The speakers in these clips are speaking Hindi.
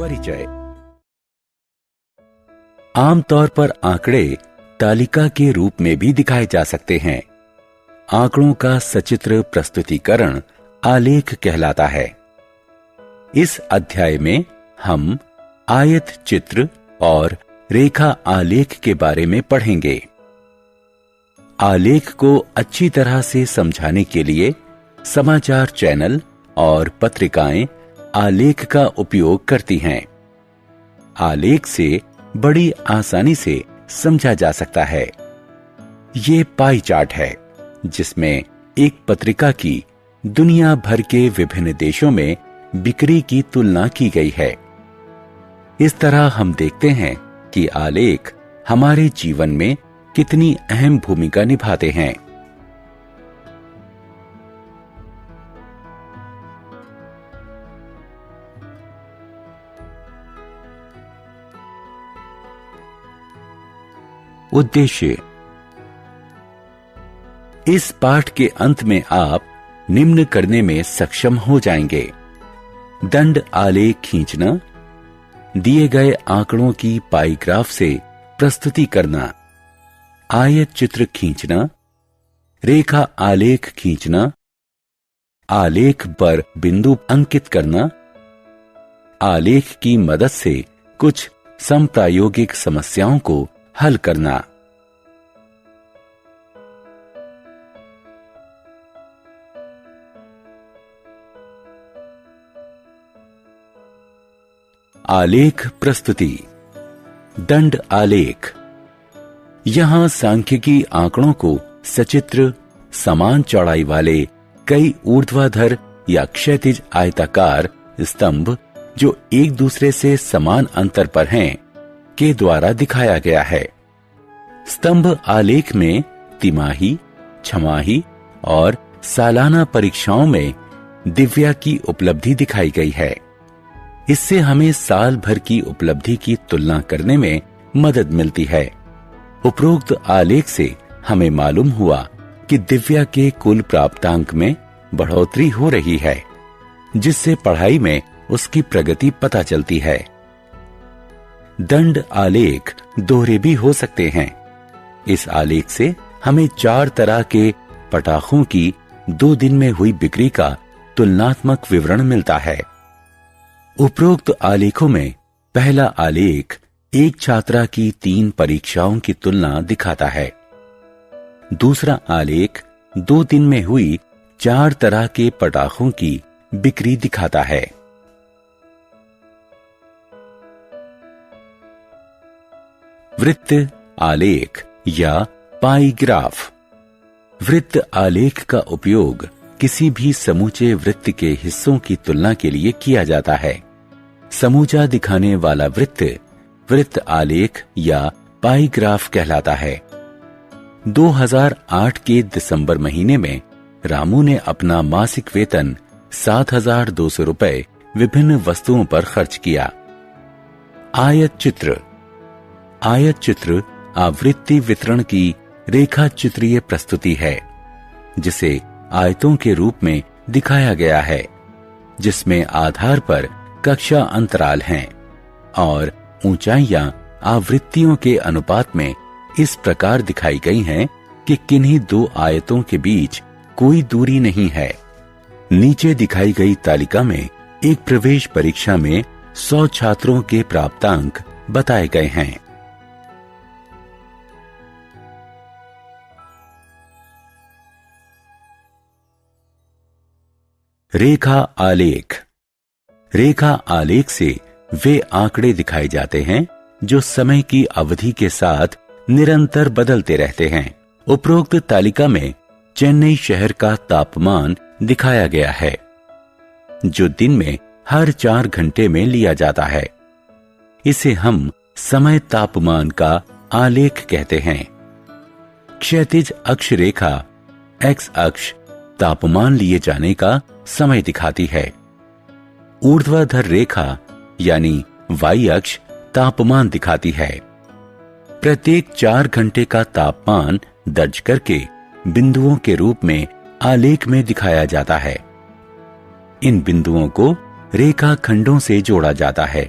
परिचय। आमतौर पर आंकड़े तालिका के रूप में भी दिखाए जा सकते हैं। आंकड़ों का सचित्र प्रस्तुतिकरण आलेख कहलाता है। इस अध्याय में हम आयत चित्र और रेखा आलेख के बारे में पढ़ेंगे। आलेख को अच्छी तरह से समझाने के लिए समाचार चैनल और पत्रिकाएं आलेख का उपयोग करती हैं। आलेख से बड़ी आसानी से समझा जा सकता है। ये पाई चार्ट है जिसमें एक पत्रिका की दुनिया भर के विभिन्न देशों में बिक्री की तुलना की गई है। इस तरह हम देखते हैं कि आलेख हमारे जीवन में कितनी अहम भूमिका निभाते हैं। उद्देश्य। इस पाठ के अंत में आप निम्न करने में सक्षम हो जाएंगे: दंड आलेख खींचना, दिए गए आंकड़ों की पाई ग्राफ से प्रस्तुति करना, आयत चित्र खींचना, रेखा आलेख खींचना, आलेख पर बिंदु अंकित करना, आलेख की मदद से कुछ समप्रायोगिक समस्याओं को हल करना। आलेख प्रस्तुति। दंड आलेख। यहां सांख्यिकी आंकड़ों को सचित्र, समान चौड़ाई वाले कई ऊर्ध्वाधर या क्षैतिज आयताकार स्तंभ जो एक दूसरे से समान अंतर पर हैं के द्वारा दिखाया गया है। स्तंभ आलेख में तिमाही, छमाही और सालाना परीक्षाओं में दिव्या की उपलब्धि दिखाई गई है। इससे हमें साल भर की उपलब्धि की तुलना करने में मदद मिलती है। उपरोक्त आलेख से हमें मालूम हुआ कि दिव्या के कुल प्राप्तांक में बढ़ोतरी हो रही है, जिससे पढ़ाई में उसकी प्रगति पता चलती है। दंड आलेख दोहरे भी हो सकते हैं। इस आलेख से हमें 4 तरह के पटाखों की 2 दिन में हुई बिक्री का तुलनात्मक विवरण मिलता है। उपरोक्त आलेखों में पहला आलेख एक छात्रा की 3 परीक्षाओं की तुलना दिखाता है। दूसरा आलेख 2 दिन में हुई 4 तरह के पटाखों की बिक्री दिखाता है। वृत्त आलेख या पाई ग्राफ। वृत्त आलेख का उपयोग किसी भी समूचे वृत्त के हिस्सों की तुलना के लिए किया जाता है। समूचा दिखाने वाला वृत्त वृत्त आलेख या पाई ग्राफ कहलाता है। 2008 के दिसंबर महीने में रामू ने अपना मासिक वेतन 7,200 रुपए विभिन्न वस्तुओं पर खर्च किया। आयत चित्र। आयत चित्र आवृत्ति वितरण की रेखा चित्रीय प्रस्तुति है, जिसे आयतों के रूप में दिखाया गया है, जिसमें आधार पर कक्षा अंतराल हैं और ऊंचाइयां आवृत्तियों के अनुपात में इस प्रकार दिखाई गई हैं कि किन्हीं 2 आयतों के बीच कोई दूरी नहीं है। नीचे दिखाई गई तालिका में एक प्रवेश परीक्षा में 100 छात्रों के प्राप्तांक बताए गए हैं। रेखा आलेख। रेखा आलेख से वे आंकड़े दिखाए जाते हैं जो समय की अवधि के साथ निरंतर बदलते रहते हैं। उपरोक्त तालिका में चेन्नई शहर का तापमान दिखाया गया है, जो दिन में हर 4 घंटे में लिया जाता है। इसे हम समय तापमान का आलेख कहते हैं। क्षैतिज अक्ष रेखा एक्स अक्ष तापमान लिए जाने का समय दिखाती है। ऊर्ध्वाधर रेखा यानी वाई अक्ष तापमान दिखाती है। प्रत्येक 4 घंटे का तापमान दर्ज करके बिंदुओं के रूप में आलेख में दिखाया जाता है। इन बिंदुओं को रेखा खंडों से जोड़ा जाता है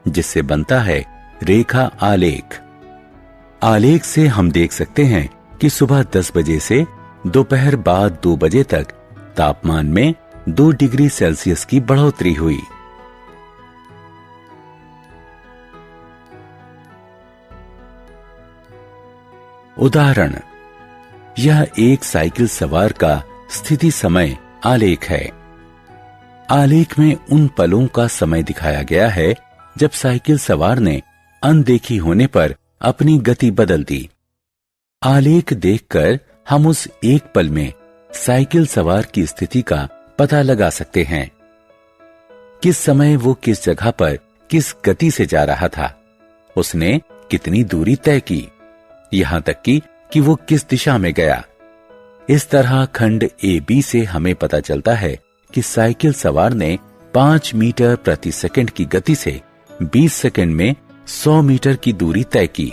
जिससे बनता है रेखा आलेख। आलेख से हम देख सकते हैं कि सुबह 10 बजे से दोपहर बाद 2 बजे तक तापमान में 2 डिग्री सेल्सियस की बढ़ोतरी हुई। उदाहरण, यह एक साइकिल सवार का स्थिति समय आलेख है। आलेख में उन पलों का समय दिखाया गया है जब साइकिल सवार ने अनदेखी होने पर अपनी गति बदल दी। आलेख देखकर हम उस एक पल में साइकिल सवार की स्थिति का पता लगा सकते हैं। किस समय वो किस जगह पर किस गति से जा रहा था, उसने कितनी दूरी तय की, यहां तक कि वो किस दिशा में गया। इस तरह खंड ए बी से हमें पता चलता है कि साइकिल सवार ने 5 मीटर प्रति सेकंड की गति से 20 सेकंड में 100 मीटर की दूरी तय की।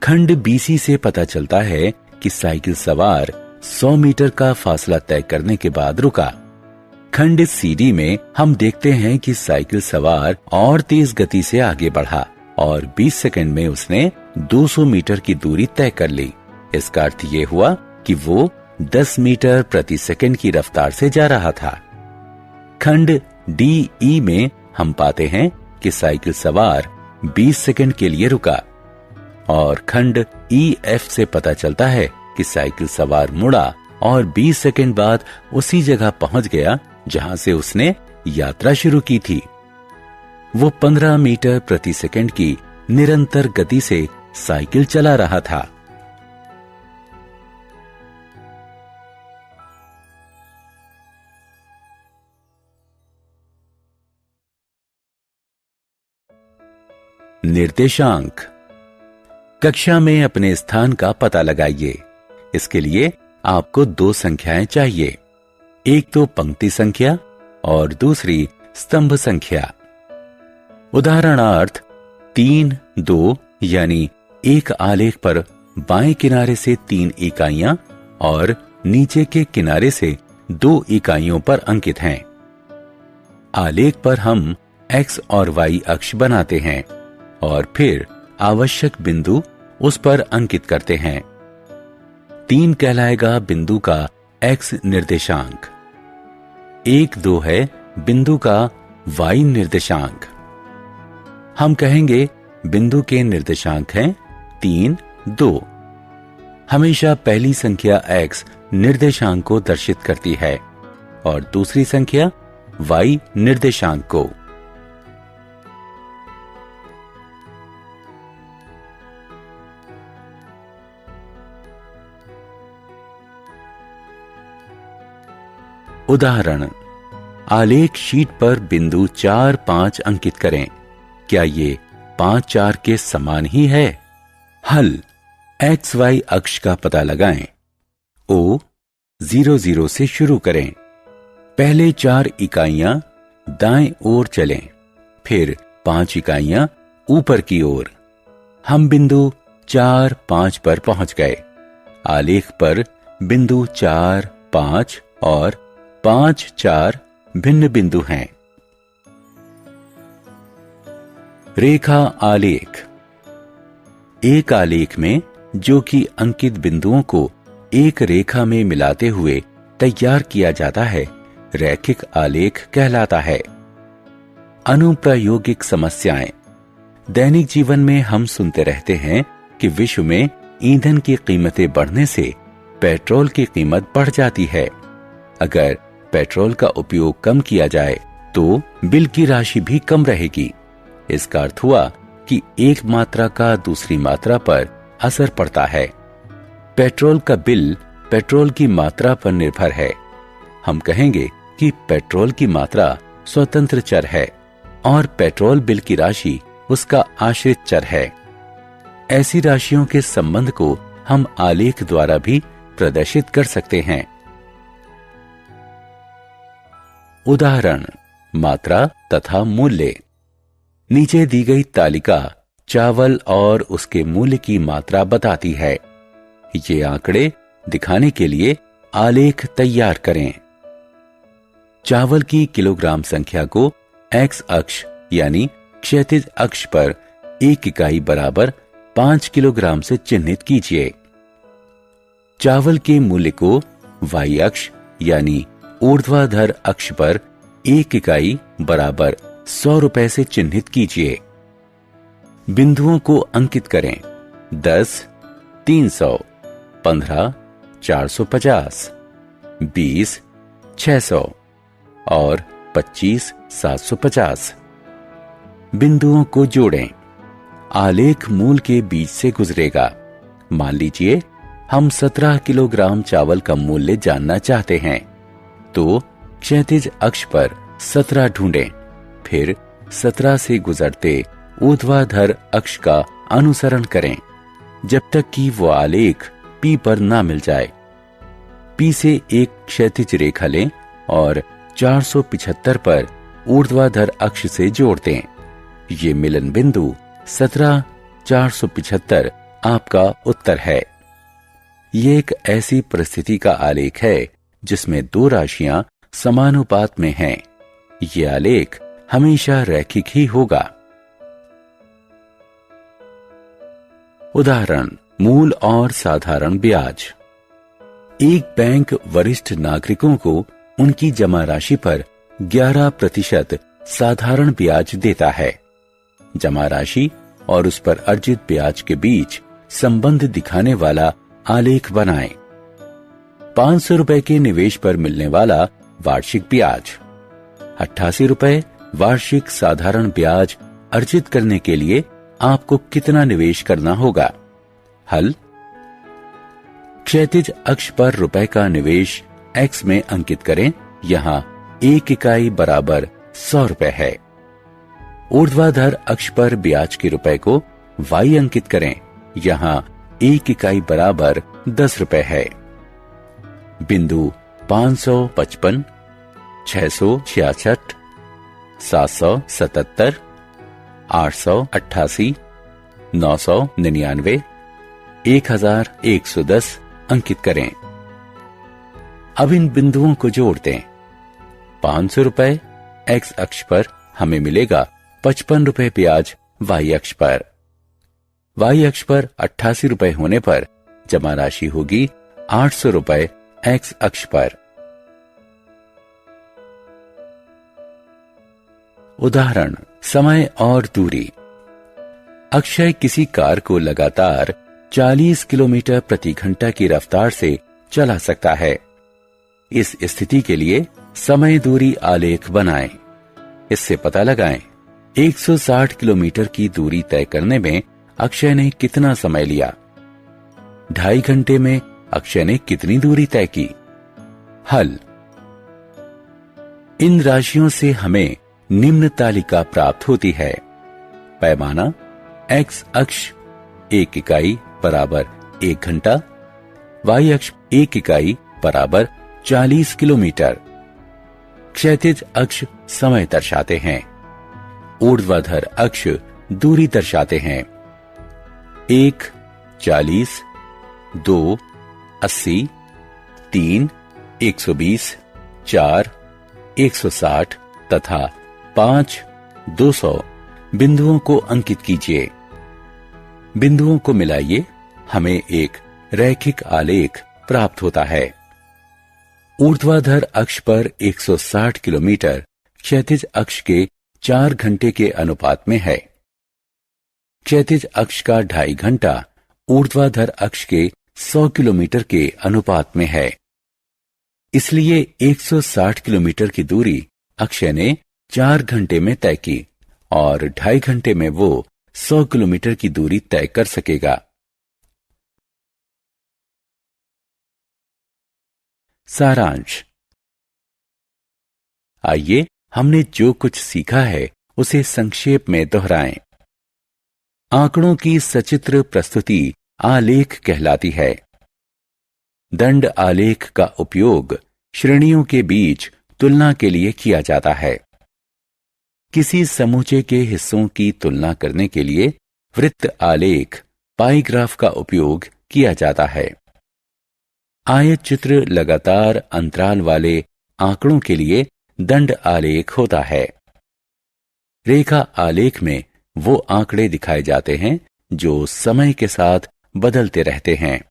खंड बीसी से पता चलता है कि साइकिल सवार 100 मीटर का फासला तय करने के बाद रुका। खंड सीडी में हम देखते हैं कि साइकिल सवार और तेज गति से आगे बढ़ा और 20 सेकंड में उसने 200 मीटर की दूरी तय कर ली। इसका अर्थ ये हुआ कि वो 10 मीटर प्रति सेकंड की रफ्तार से जा रहा था। खंड डी ई में हम पाते हैं कि साइकिल सवार 20 सेकंड के लिए रुका और खंड ई एफ से पता चलता है कि साइकिल सवार मुड़ा और 20 सेकंड बाद उसी जगह पहुंच गया जहां से उसने यात्रा शुरू की थी। वो 15 मीटर प्रति सेकंड की निरंतर गति से साइकिल चला रहा था। निर्देशांक। कक्षा में अपने स्थान का पता लगाइए। इसके लिए आपको 2 संख्याएं चाहिए, एक तो पंक्ति संख्या और दूसरी स्तंभ संख्या। उदाहरणार्थ 3, 2 यानी एक आलेख पर बाएं किनारे से 3 इकाइयां और नीचे के किनारे से 2 इकाइयों पर अंकित हैं। आलेख पर हम x और y अक्ष बनाते हैं और फिर आवश्यक बिंदु उस पर अंकित करते हैं। 3 कहलाएगा बिंदु का x निर्देशांक, 1, 2 है बिंदु का y निर्देशांक। हम कहेंगे बिंदु के निर्देशांक हैं 3, 2। हमेशा पहली संख्या x निर्देशांक को दर्शित करती है और दूसरी संख्या y निर्देशांक को। उदाहरण, आलेख शीट पर बिंदु 4, 5 अंकित करें। क्या ये 5, 4 के समान ही है? हल, एक्स वाई अक्ष का पता लगाएं। O 0, 0 से शुरू करें। पहले 4 इकाइयां दाएं ओर चलें, फिर 5 इकाइयां ऊपर की ओर। हम बिंदु 4, 5 पर पहुंच गए। आलेख पर बिंदु 4, 5 और 5, 4 भिन्न बिंदु हैं। रेखा आलेख। एक आलेख में जो कि अंकित बिंदुओं को एक रेखा में मिलाते हुए तैयार किया जाता है, रैखिक आलेख कहलाता है। अनुप्रायोगिक समस्याएं। दैनिक जीवन में हम सुनते रहते हैं कि विश्व में ईंधन की कीमतें बढ़ने से पेट्रोल की कीमत बढ़ जाती है। अगर पेट्रोल का उपयोग कम किया जाए तो बिल की राशि भी कम रहेगी। इसका अर्थ हुआ कि एक मात्रा का दूसरी मात्रा पर असर पड़ता है। पेट्रोल का बिल पेट्रोल की मात्रा पर निर्भर है। हम कहेंगे कि पेट्रोल की मात्रा स्वतंत्र चर है और पेट्रोल बिल की राशि उसका आश्रित चर है। ऐसी राशियों के संबंध को हम आलेख द्वारा भी प्रदर्शित कर सकते हैं। उदाहरण, मात्रा तथा मूल्य। नीचे दी गई तालिका चावल और उसके मूल्य की मात्रा बताती है। ये आंकड़े दिखाने के लिए आलेख तैयार करें। चावल की किलोग्राम संख्या को x अक्ष यानी क्षैतिज अक्ष पर एक इकाई बराबर 5 किलोग्राम से चिन्हित कीजिए। चावल के मूल्य को वाई अक्ष यानी ऊर्ध्वाधर अक्ष पर एक इकाई बराबर 100 रुपए से चिन्हित कीजिए। बिंदुओं को अंकित करें। 10, 300, 15, 450, 20, 600 और 25, 750। बिंदुओं को जोड़ें। आलेख मूल के बीच से गुजरेगा। मान लीजिए हम 17 किलोग्राम चावल का मूल्य जानना चाहते हैं, तो क्षैतिज अक्ष पर 17 ढूंढें। फिर 17 से गुजरते ऊर्ध्वाधर अक्ष का अनुसरण करें जब तक कि वो आलेख P पर ना मिल जाए। P से एक क्षैतिज रेखा लें और 475 पर ऊर्ध्वाधर अक्ष से जोड़ दें। ये मिलन बिंदु 17,475 आपका उत्तर है। ये एक ऐसी परिस्थिति का आलेख है जिसमें दो राशियां समानुपात में हैं। ये आलेख हमेशा रैखिक ही होगा। उदाहरण, मूल और साधारण ब्याज। एक बैंक वरिष्ठ नागरिकों को उनकी जमा राशि पर 11% साधारण ब्याज देता है। जमा राशि और उस पर अर्जित ब्याज के बीच संबंध दिखाने वाला आलेख बनाएं। 500 रुपए के निवेश पर मिलने वाला वार्षिक ब्याज। 88 रुपए वार्षिक साधारण ब्याज अर्जित करने के लिए आपको कितना निवेश करना होगा? हल। क्षैतिज अक्ष पर रुपए का निवेश x में अंकित करें। यहां एक इकाई बराबर 100 रुपए है। ऊर्ध्वाधर अक्ष पर ब्याज के रुपए को y अंकित करें। यहां एक इकाई बराबर 10 रुपए है। बिंदु 555, 666, 777, 888, 999, 1110 अंकित करें। अब इन बिंदुओं को जोड़ दें। 500 रुपए x अक्ष पर हमें मिलेगा 55 रुपए ब्याज y अक्ष पर। y अक्ष पर 88 रुपए होने पर जमा राशि होगी 800 रुपए x अक्ष पर। उदाहरण, समय और दूरी। अक्षय किसी कार को लगातार 40 किलोमीटर प्रति घंटा की रफ्तार से चला सकता है। इस स्थिति के लिए समय दूरी आलेख बनाएं। इससे पता लगाएं 160 किलोमीटर की दूरी तय करने में अक्षय ने कितना समय लिया। 2.5 घंटे में अक्षय ने कितनी दूरी तय की। हल। इन राशियों से हमें निम्न तालिका प्राप्त होती है। पैमाना x अक्ष 1 इकाई बराबर 1 घंटा, y अक्ष 1 इकाई बराबर 40 किलोमीटर। क्षैतिज अक्ष समय दर्शाते हैं। ऊर्ध्वाधर अक्ष दूरी दर्शाते हैं। 1 40, 2 80, 3 120, 4 160 तथा 5 200 बिंदुओं को अंकित कीजिए। बिंदुओं को मिलाइए, हमें एक रैखिक आलेख प्राप्त होता है। ऊर्ध्वाधर अक्ष पर 160 किलोमीटर क्षैतिज अक्ष के 4 घंटे के अनुपात में है। क्षैतिज अक्ष का 2.5 घंटा ऊर्ध्वाधर अक्ष के 100 किलोमीटर के अनुपात में है। इसलिए 160 किलोमीटर की दूरी अक्षय ने 4 घंटे में तय की और 2.5 घंटे में वो 100 किलोमीटर की दूरी तय कर सकेगा। सारांश। आइए हमने जो कुछ सीखा है उसे संक्षेप में दोहराएं। आंकड़ों की सचित्र प्रस्तुति आलेख कहलाती है। दंड आलेख का उपयोग श्रेणियों के बीच तुलना के लिए किया जाता है। किसी समूचे के हिस्सों की तुलना करने के लिए वृत्त आलेख पाई ग्राफ का उपयोग किया जाता है। आयत चित्र लगातार अंतराल वाले आंकड़ों के लिए दंड आलेख होता है। रेखा आलेख में वो आंकड़े दिखाए जाते हैं जो समय के साथ बदलते रहते हैं।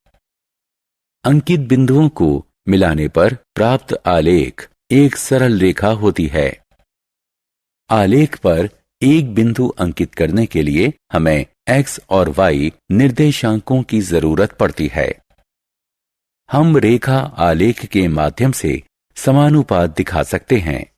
अंकित बिंदुओं को मिलाने पर प्राप्त आलेख एक सरल रेखा होती है। आलेख पर एक बिंदु अंकित करने के लिए हमें x और y निर्देशांकों की जरूरत पड़ती है। हम रेखा आलेख के माध्यम से समानुपात दिखा सकते हैं।